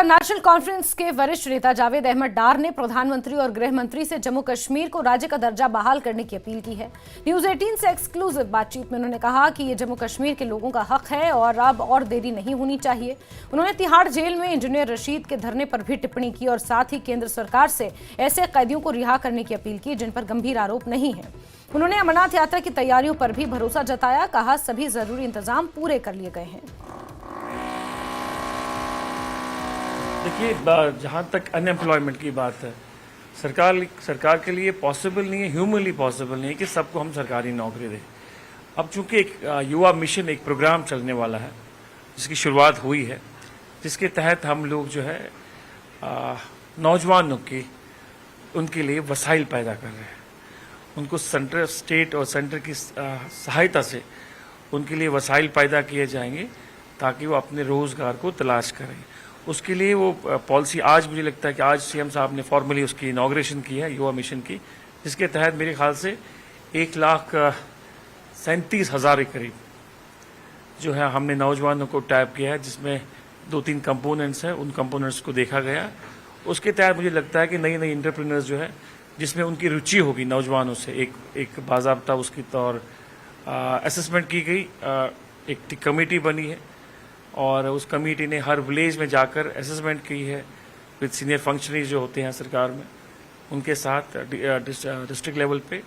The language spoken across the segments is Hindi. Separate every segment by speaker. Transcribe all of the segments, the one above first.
Speaker 1: नेशनल कॉन्फ्रेंस के वरिष्ठ नेता जावेद अहमद डार ने प्रधानमंत्री और गृह मंत्री से जम्मू कश्मीर को राज्य का दर्जा बहाल करने की अपील की है। न्यूज 18 से एक्सक्लूसिव बातचीत में उन्होंने कहा कि ये जम्मू कश्मीर के लोगों का हक है और अब और देरी नहीं होनी चाहिए। उन्होंने तिहाड़ जेल में इंजीनियर रशीद के धरने पर भी टिप्पणी की और साथ ही केंद्र सरकार से ऐसे कैदियों को रिहा करने की अपील की जिन पर गंभीर आरोप नहीं है। उन्होंने अमरनाथ यात्रा की तैयारियों पर भी भरोसा जताया, कहा सभी जरूरी इंतजाम पूरे कर लिए गए हैं।
Speaker 2: देखिए, जहाँ तक अनएम्प्लॉयमेंट की बात है, सरकार के लिए पॉसिबल नहीं है, ह्यूमनली पॉसिबल नहीं है कि सबको हम सरकारी नौकरी दें। अब चूंकि एक युवा मिशन एक प्रोग्राम चलने वाला है जिसकी शुरुआत हुई है, जिसके तहत हम लोग जो है नौजवानों की उनके लिए वसाइल पैदा कर रहे हैं। उनको सेंटर, स्टेट और सेंटर की सहायता से उनके लिए वसाइल पैदा किए जाएंगे ताकि वो अपने रोजगार को तलाश करें। उसके लिए वो पॉलिसी आज मुझे लगता है कि आज सीएम साहब ने फॉर्मली उसकी इनॉग्रेशन की है, युवा मिशन की, जिसके तहत मेरे ख्याल से 1,37,000 के करीब जो है हमने नौजवानों को टैप किया है, जिसमें 2-3 कंपोनेंट्स हैं। उन कंपोनेंट्स को देखा गया। उसके तहत मुझे लगता है कि नई नई एंटरप्रेन्योर्स जो है जिसमें उनकी रुचि होगी नौजवानों से एक बाज़ाब्ता उसकी तौर असेसमेंट की गई। एक कमेटी बनी है और उस कमेटी ने हर विलेज में जाकर असेसमेंट की है विद सीनियर फंक्शनरीज जो होते हैं सरकार में, उनके साथ डिस्ट्रिक्ट लेवल पे,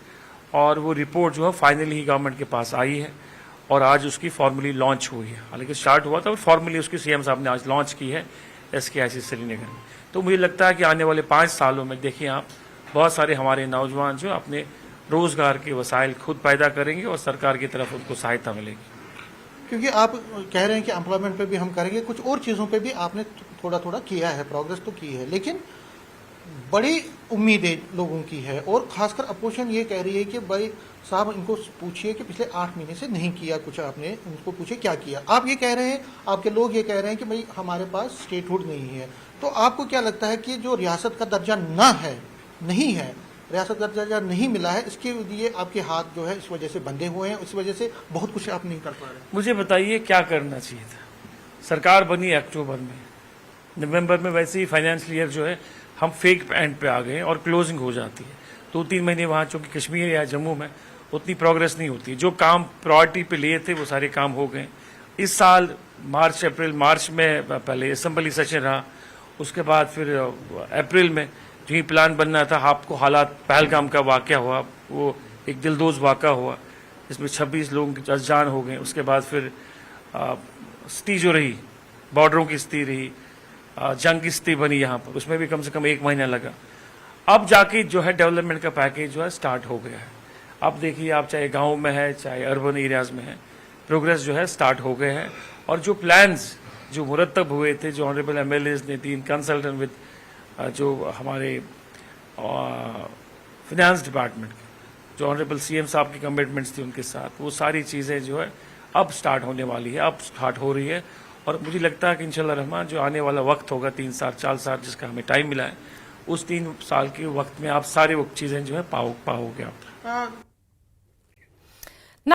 Speaker 2: और वो रिपोर्ट जो है फाइनली ही गवर्नमेंट के पास आई है और आज उसकी फॉर्मली लॉन्च हुई है। हालांकि स्टार्ट हुआ था और फॉर्मली उसकी सीएम साहब ने आज लॉन्च की है SKIC श्रीनगर में। तो मुझे लगता है कि आने वाले 5 सालों में देखिए आप, बहुत सारे हमारे नौजवान जो अपने रोजगार के वसाइल खुद पैदा करेंगे और सरकार की तरफ उनको सहायता मिलेगी।
Speaker 3: क्योंकि आप कह रहे हैं कि एम्प्लॉयमेंट पे भी हम करेंगे, कुछ और चीज़ों पे भी आपने थोड़ा थोड़ा किया है, प्रोग्रेस तो की है, लेकिन बड़ी उम्मीदें लोगों की है और खासकर अपोजिशन ये कह रही है कि भाई साहब इनको पूछिए कि पिछले 8 महीने से नहीं किया कुछ, आपने उनको पूछिए क्या किया। आप ये कह रहे हैं, आपके लोग ये कह रहे हैं कि भाई हमारे पास स्टेटहुड नहीं है। तो आपको क्या लगता है कि जो रियासत का दर्जा नहीं है, रियासत का दर्जा नहीं मिला है, इसके लिए आपके हाथ जो है इस वजह से बंधे हुए हैं, इस वजह से बहुत कुछ आप नहीं कर पा रहे?
Speaker 2: मुझे बताइए क्या करना चाहिए था। सरकार बनी अक्टूबर में, नवंबर में वैसे ही फाइनेंशियल ईयर जो है हम फेक एंड पे आ गए और क्लोजिंग हो जाती है। 2-3 महीने वहाँ चूंकि कश्मीर या जम्मू में उतनी प्रोग्रेस नहीं होती। जो काम प्रायोरिटी पे लिए थे वो सारे काम हो गए। इस साल मार्च में पहले असेंबली सेशन रहा, उसके बाद फिर अप्रैल में जो ही प्लान बनना था, आपको हालात पहलगाम का वाकया हुआ, वो एक दिलदोज वाकया हुआ जिसमें 26 लोगों की जान हो गए। उसके बाद फिर स्थिति जो रही, बॉर्डरों की स्थिति रही, जंग की स्थिति बनी यहाँ पर, उसमें भी कम से कम 1 महीना लगा। अब जाके जो है डेवलपमेंट का पैकेज जो है स्टार्ट हो गया है। अब देखिए आप, चाहे गाँव में है चाहे अर्बन एरियाज में है, प्रोग्रेस जो है स्टार्ट हो गए हैं। और जो प्लान्स जो मुरतब हुए थे, जो ऑनरेबल MLAs ने 3 कंसल्टेंट विद जो हमारे फिनेंस डिपार्टमेंट के, जो ऑनरेबल सीएम साहब की कमिटमेंट्स थी उनके साथ, वो सारी चीज़ें जो है अब स्टार्ट होने वाली है, अब स्टार्ट हो रही है। और मुझे लगता है कि इंशाल्लाह रहमान जो आने वाला वक्त होगा 3 साल 4 साल जिसका हमें टाइम मिला है, उस 3 साल के वक्त में आप सारी वो चीज़ें जो है पाओगे आप।